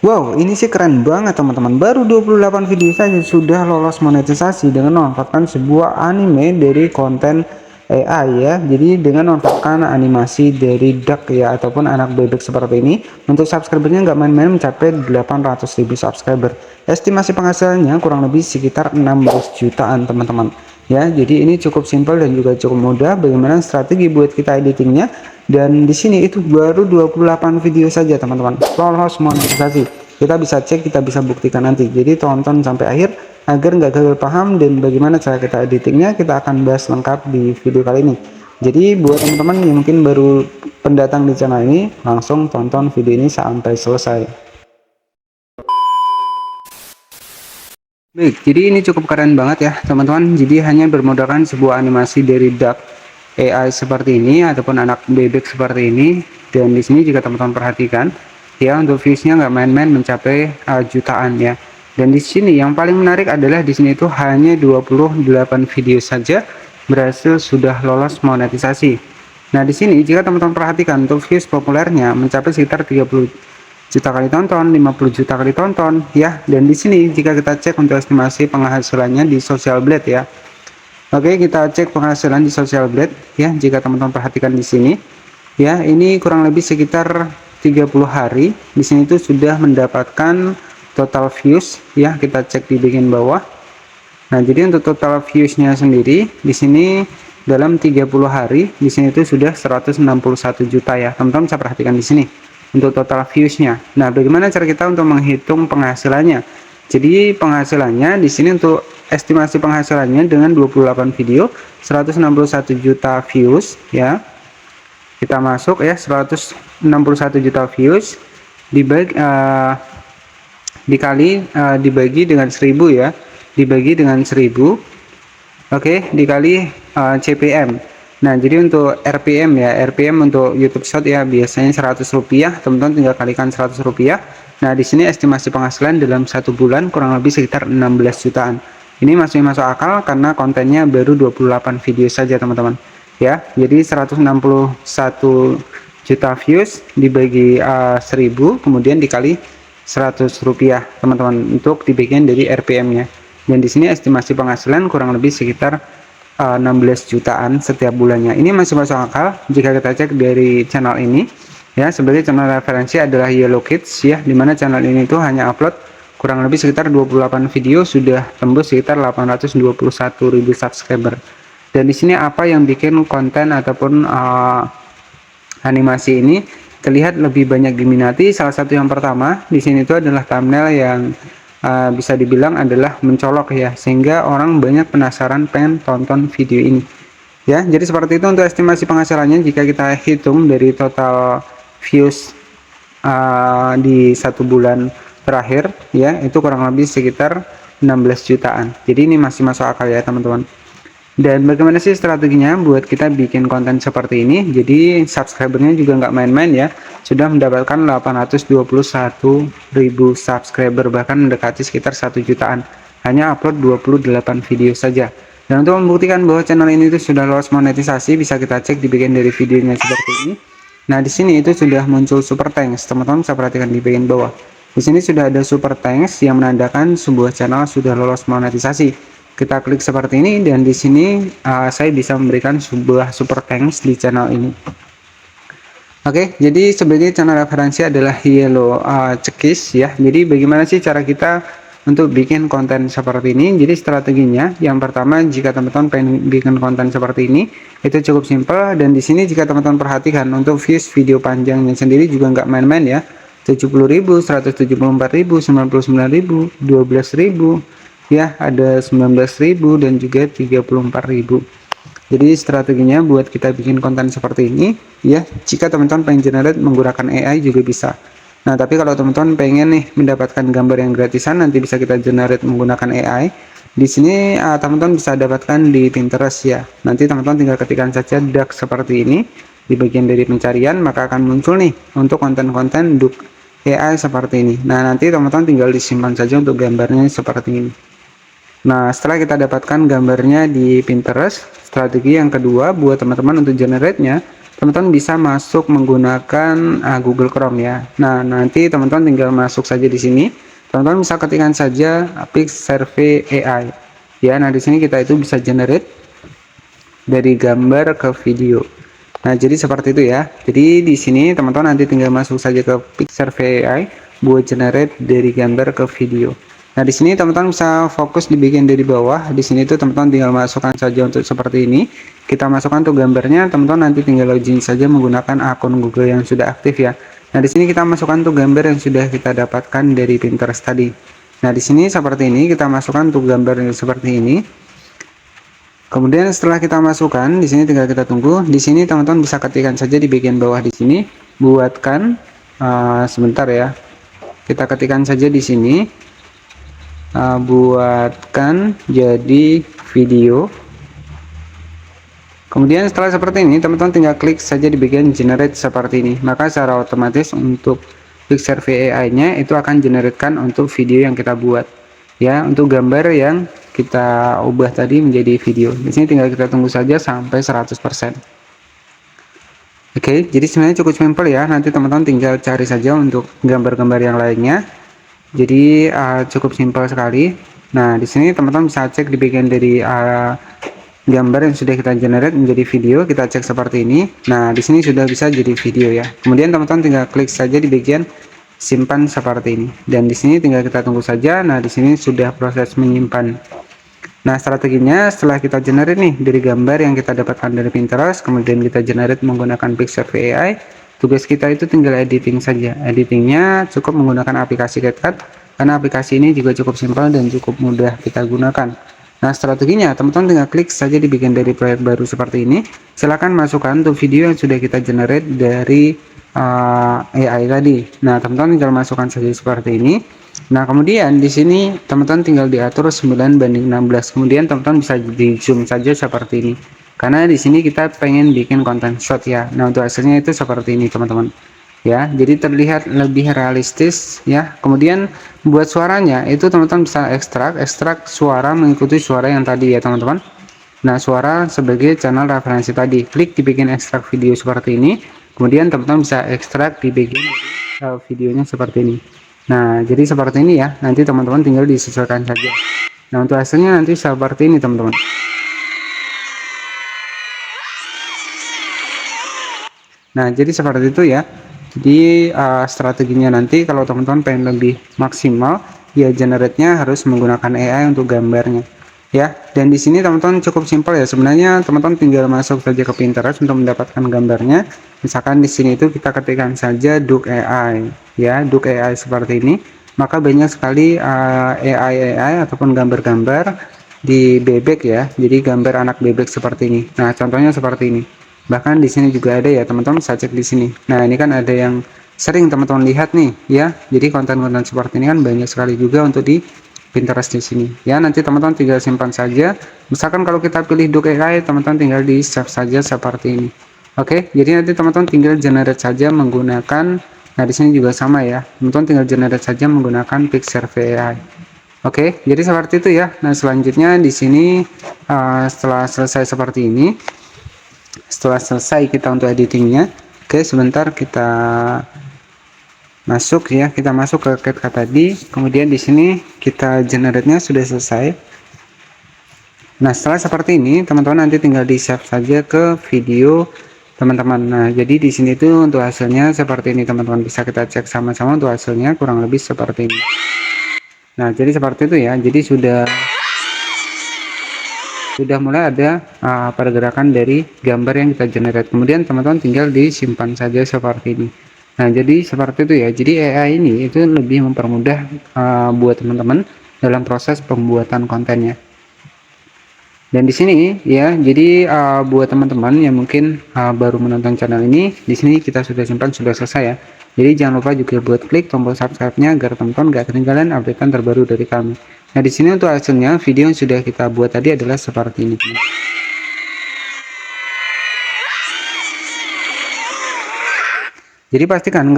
Wow, ini sih keren banget teman-teman. Baru 28 video saja sudah lolos monetisasi dengan memanfaatkan sebuah anime dari konten AI ya. Jadi dengan memanfaatkan animasi dari duck ya ataupun anak bebek seperti ini. Untuk subscribernya nggak main-main, mencapai 800.000 subscriber. Estimasi penghasilannya kurang lebih sekitar 16 jutaan teman-teman. Ya, jadi ini cukup simpel dan juga cukup mudah. Bagaimana strategi buat kita editingnya? Dan di sini itu baru 28 video saja teman-teman lolos monetisasi. Kita bisa cek, kita bisa buktikan nanti. Jadi tonton sampai akhir agar nggak gagal paham dan bagaimana cara kita editingnya, kita akan bahas lengkap di video kali ini. Jadi buat teman-teman yang mungkin baru pendatang di channel ini, langsung tonton video ini sampai selesai. Baik, jadi ini cukup keren banget ya teman-teman. Jadi hanya bermodalkan sebuah animasi dari duck AI seperti ini ataupun anak bebek seperti ini. Dan di sini jika teman-teman perhatikan ya, untuk viewsnya nggak main-main, mencapai jutaan ya. Dan di sini yang paling menarik adalah di sini itu hanya 28 video saja berhasil sudah lolos monetisasi. Nah di sini jika teman-teman perhatikan untuk views populernya mencapai sekitar 30 juta kali tonton, 50 juta kali tonton ya. Dan di sini jika kita cek untuk estimasi penghasilannya di Social Blade ya. Oke, kita cek penghasilan di Social Blade ya. Jika teman-teman perhatikan di sini ya, ini kurang lebih sekitar 30 hari. Di sini itu sudah mendapatkan total views ya. Kita cek di bagian bawah. Nah, jadi untuk total viewsnya sendiri di sini dalam 30 hari di sini itu sudah 161 juta ya. Teman-teman bisa perhatikan di sini untuk total viewsnya. Nah, bagaimana cara kita untuk menghitung penghasilannya? Jadi penghasilannya di sini untuk estimasi penghasilannya dengan 28 video 161 juta views ya. Kita masuk ya, 161 juta views dibagi dengan 1000 ya. Dibagi dengan 1000. Oke, dikali CPM. Nah, jadi untuk RPM ya, RPM untuk YouTube Short ya biasanya Rp100, teman-teman tinggal kalikan Rp100. Nah, di sini estimasi penghasilan dalam 1 bulan kurang lebih sekitar 16 jutaan. Ini masih masuk akal karena kontennya baru 28 video saja, teman-teman. Ya, jadi 161 juta views dibagi 1000 kemudian dikali Rp100, teman-teman, untuk di bagian dari RPM-nya. Dan di sini estimasi penghasilan kurang lebih sekitar 16 jutaan setiap bulannya. Ini masih masuk akal jika kita cek dari channel ini ya. Sebagai channel referensi adalah Yellow Kids ya, dimana channel ini tuh hanya upload kurang lebih sekitar 28 video sudah tembus sekitar 821.000 subscriber. Dan di sini apa yang bikin konten ataupun animasi ini terlihat lebih banyak diminati? Salah satu yang pertama di sini itu adalah thumbnail yang bisa dibilang adalah mencolok ya, sehingga orang banyak penasaran pengen tonton video ini ya. Jadi seperti itu untuk estimasi penghasilannya jika kita hitung dari total views di 1 bulan terakhir ya, itu kurang lebih sekitar 16 jutaan. Jadi ini masih masuk akal ya teman-teman. Dan bagaimana sih strateginya buat kita bikin konten seperti ini? Jadi subscribernya juga nggak main-main ya, sudah mendapatkan 821.000 subscriber, bahkan mendekati sekitar 1 jutaan hanya upload 28 video saja. Dan untuk membuktikan bahwa channel ini itu sudah lolos monetisasi, bisa kita cek di bagian dari videonya seperti ini. Nah, di sini itu sudah muncul super thanks, teman-teman bisa perhatikan di bagian bawah. Di sini sudah ada super thanks yang menandakan sebuah channel sudah lolos monetisasi. Kita klik seperti ini dan di sini saya bisa memberikan sebuah super thanks di channel ini. Oke, jadi sebagai channel referensi adalah Yellow Cekis ya. Jadi bagaimana sih cara kita untuk bikin konten seperti ini? Jadi strateginya yang pertama, jika teman-teman pengen bikin konten seperti ini itu cukup simpel. Dan di sini jika teman-teman perhatikan untuk views video panjangnya sendiri juga nggak main-main ya. 70.000, 174.000, 99.000, 12.000 ya, ada 19.000 dan juga 34.000. Jadi strateginya buat kita bikin konten seperti ini ya, jika teman-teman pengen generate menggunakan AI juga bisa. Nah, tapi kalau teman-teman pengen nih mendapatkan gambar yang gratisan, nanti bisa kita generate menggunakan AI. Di sini teman-teman bisa dapatkan di Pinterest ya. Nanti teman-teman tinggal ketikkan saja duck seperti ini di bagian dari pencarian, maka akan muncul nih untuk konten-konten duck AI seperti ini. Nah, nanti teman-teman tinggal disimpan saja untuk gambarnya seperti ini. Nah, setelah kita dapatkan gambarnya di Pinterest, strategi yang kedua buat teman-teman untuk generate-nya teman-teman bisa masuk menggunakan Google Chrome ya. Nah, nanti teman-teman tinggal masuk saja di sini. Teman-teman bisa ketikkan saja Pixsurvey AI. Ya, nah di sini kita itu bisa generate dari gambar ke video. Nah, jadi seperti itu ya. Jadi di sini teman-teman nanti tinggal masuk saja ke Pixsurvey AI buat generate dari gambar ke video. Nah, di sini teman-teman bisa fokus di bagian dari bawah. Di sini tuh teman-teman tinggal masukkan saja untuk seperti ini. Kita masukkan untuk gambarnya, teman-teman nanti tinggal login saja menggunakan akun Google yang sudah aktif ya. Nah, di sini kita masukkan untuk gambar yang sudah kita dapatkan dari Pinterest tadi. Nah, di sini seperti ini kita masukkan untuk gambar yang seperti ini. Kemudian setelah kita masukkan, di sini tinggal kita tunggu. Di sini teman-teman bisa ketikkan saja di bagian bawah di sini, buatkan sebentar ya. Kita ketikkan saja di sini, buatkan jadi video. Kemudian setelah seperti ini, teman-teman tinggal klik saja di bagian generate seperti ini. Maka secara otomatis untuk Pixsurvey AI-nya itu akan generatekan untuk video yang kita buat. Ya, untuk gambar yang kita ubah tadi menjadi video. Di sini tinggal kita tunggu saja sampai 100%. Oke, jadi sebenarnya cukup simpel ya. Nanti teman-teman tinggal cari saja untuk gambar-gambar yang lainnya. Jadi cukup simpel sekali. Nah, di sini teman-teman bisa cek di bagian dari gambar yang sudah kita generate menjadi video. Kita cek seperti ini. Nah, di sini sudah bisa jadi video ya. Kemudian teman-teman tinggal klik saja di bagian simpan seperti ini, dan di sini tinggal kita tunggu saja. Nah, di sini sudah proses menyimpan. Nah, strateginya setelah kita generate nih dari gambar yang kita dapatkan dari Pinterest, kemudian kita generate menggunakan Pixsurvey AI, tugas kita itu tinggal editing saja. Editingnya cukup menggunakan aplikasi CapCut, karena aplikasi ini juga cukup simpel dan cukup mudah kita gunakan. Nah, strateginya teman-teman tinggal klik saja di bagian dari proyek baru seperti ini. Silahkan masukkan untuk video yang sudah kita generate dari AI tadi. Nah, teman-teman tinggal masukkan saja seperti ini. Nah, kemudian di sini teman-teman tinggal diatur 9:16. Kemudian teman-teman bisa di zoom saja seperti ini. Karena di sini kita pengen bikin konten short ya. Nah, untuk hasilnya itu seperti ini, teman-teman. Ya, jadi terlihat lebih realistis ya. Kemudian buat suaranya itu teman-teman bisa ekstrak suara mengikuti suara yang tadi ya, teman-teman. Nah, suara sebagai channel referensi tadi. Klik di bagian ekstrak video seperti ini. Kemudian teman-teman bisa ekstrak di bagian videonya seperti ini. Nah, jadi seperti ini ya. Nanti teman-teman tinggal disesuaikan saja. Nah, untuk hasilnya nanti seperti ini, teman-teman. Nah, jadi seperti itu ya. Jadi strateginya nanti kalau teman-teman pengen lebih maksimal, ya generate-nya harus menggunakan AI untuk gambarnya. Ya, dan di sini teman-teman cukup simpel ya. Sebenarnya teman-teman tinggal masuk saja ke Pinterest untuk mendapatkan gambarnya. Misalkan di sini itu kita ketikkan saja Duck AI, ya, Duck AI seperti ini. Maka banyak sekali AI ataupun gambar-gambar di bebek ya. Jadi gambar anak bebek seperti ini. Nah, contohnya seperti ini. Bahkan di sini juga ada ya, teman-teman bisa cek di sini. Nah, ini kan ada yang sering teman-teman lihat nih, ya. Jadi konten-konten seperti ini kan banyak sekali juga untuk di Pinterest di sini ya. Nanti teman-teman tinggal simpan saja. Misalkan kalau kita pilih Duck AI, teman-teman tinggal di save saja seperti ini. Oke, jadi nanti teman-teman tinggal generate saja menggunakan, nah di sini juga sama ya, teman-teman tinggal generate saja menggunakan Pixsurvey AI. Oke, jadi seperti itu ya. Nah, selanjutnya di sini setelah selesai seperti ini, setelah selesai kita untuk editingnya, oke, sebentar kita masuk ya, kita masuk ke CapCut tadi. Kemudian di sini kita generate-nya sudah selesai. Nah, setelah seperti ini teman-teman nanti tinggal di save saja ke video teman-teman. Nah, jadi di sini tuh untuk hasilnya seperti ini, teman-teman. Bisa kita cek sama-sama untuk hasilnya kurang lebih seperti ini. Nah, jadi seperti itu ya. Jadi sudah mulai ada pergerakan dari gambar yang kita generate. Kemudian teman-teman tinggal disimpan saja seperti ini. Nah, jadi seperti itu ya. Jadi AI ini itu lebih mempermudah buat teman-teman dalam proses pembuatan kontennya. Dan di sini ya, jadi buat teman-teman yang mungkin baru menonton channel ini, di sini kita sudah simpan, sudah selesai ya. Jadi jangan lupa juga buat klik tombol subscribe-nya agar teman-teman gak ketinggalan updatean terbaru dari kami. Nah, di sini untuk hasilnya video yang sudah kita buat tadi adalah seperti ini. Jadi pastikan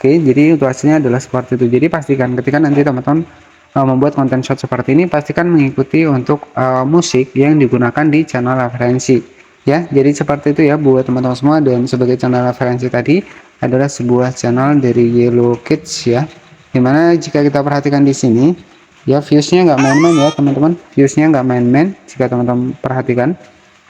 jadi untuk hasilnya adalah seperti itu. Jadi pastikan ketika nanti teman-teman membuat konten short seperti ini, pastikan mengikuti untuk musik yang digunakan di channel referensi. Ya, jadi seperti itu ya buat teman-teman semua, dan sebagai channel referensi tadi adalah sebuah channel dari Yellow Kids ya. Dimana jika kita perhatikan di sini, ya viewsnya nggak main-main ya teman-teman, viewsnya nggak main-main jika teman-teman perhatikan.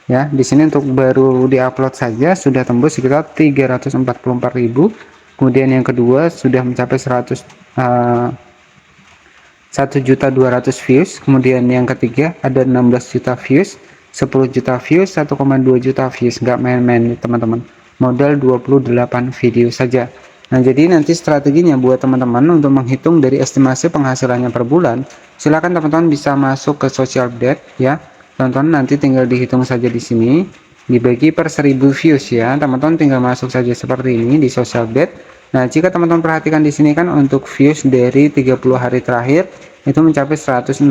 Ya, di sini untuk baru diupload saja sudah tembus sekitar 344.000. Kemudian yang kedua sudah mencapai 1.200.000 views. Kemudian yang ketiga ada 16 juta views, 10 juta views, 1,2 juta views. Nggak main-main teman-teman, modal 28 video saja. Nah, jadi nanti strateginya buat teman-teman untuk menghitung dari estimasi penghasilannya per bulan, silakan teman-teman bisa masuk ke social bet ya. Teman-teman nanti tinggal dihitung saja di sini, dibagi per 1000 views ya. Teman-teman tinggal masuk saja seperti ini di social bet. Nah, jika teman-teman perhatikan di sini kan untuk views dari 30 hari terakhir itu mencapai 161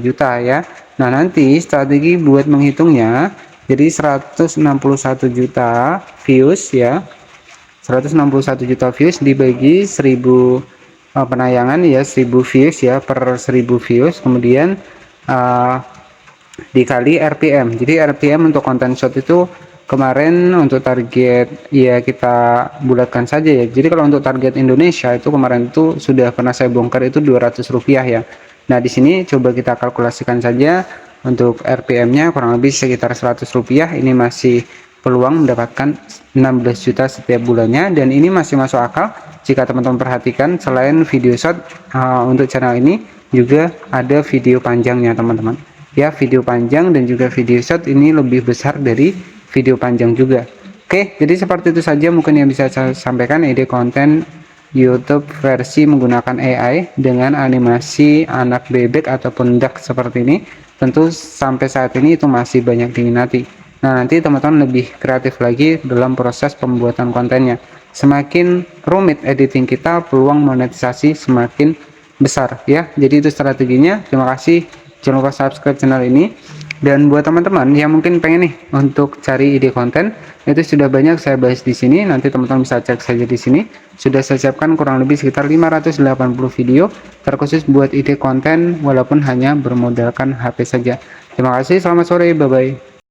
juta ya. Nah, nanti strategi buat menghitungnya, jadi 161 juta views ya. 161 juta views dibagi 1000 penayangan ya, 1000 views ya, per 1000 views, kemudian dikali RPM. Jadi RPM untuk konten short itu kemarin untuk target ya kita bulatkan saja ya. Jadi kalau untuk target Indonesia itu kemarin itu sudah pernah saya bongkar itu Rp200 ya. Nah, di sini coba kita kalkulasikan saja untuk RPM-nya kurang lebih sekitar Rp100. Ini masih peluang mendapatkan 16 juta setiap bulannya, dan ini masih masuk akal jika teman-teman perhatikan. Selain video short untuk channel ini juga ada video panjangnya teman-teman ya. Video panjang dan juga video short ini lebih besar dari video panjang juga. Oke, jadi seperti itu saja mungkin yang bisa saya sampaikan, ide konten YouTube versi menggunakan AI dengan animasi anak bebek ataupun duck seperti ini. Tentu sampai saat ini itu masih banyak diminati. Nah, nanti teman-teman lebih kreatif lagi dalam proses pembuatan kontennya. Semakin rumit editing kita, peluang monetisasi semakin besar ya. Jadi itu strateginya. Terima kasih. Jangan lupa subscribe channel ini. Dan buat teman-teman yang mungkin pengen nih untuk cari ide konten, itu sudah banyak saya bahas di sini. Nanti teman-teman bisa cek saja di sini. Sudah saya siapkan kurang lebih sekitar 580 video terkhusus buat ide konten walaupun hanya bermodalkan HP saja. Terima kasih, selamat sore, bye bye.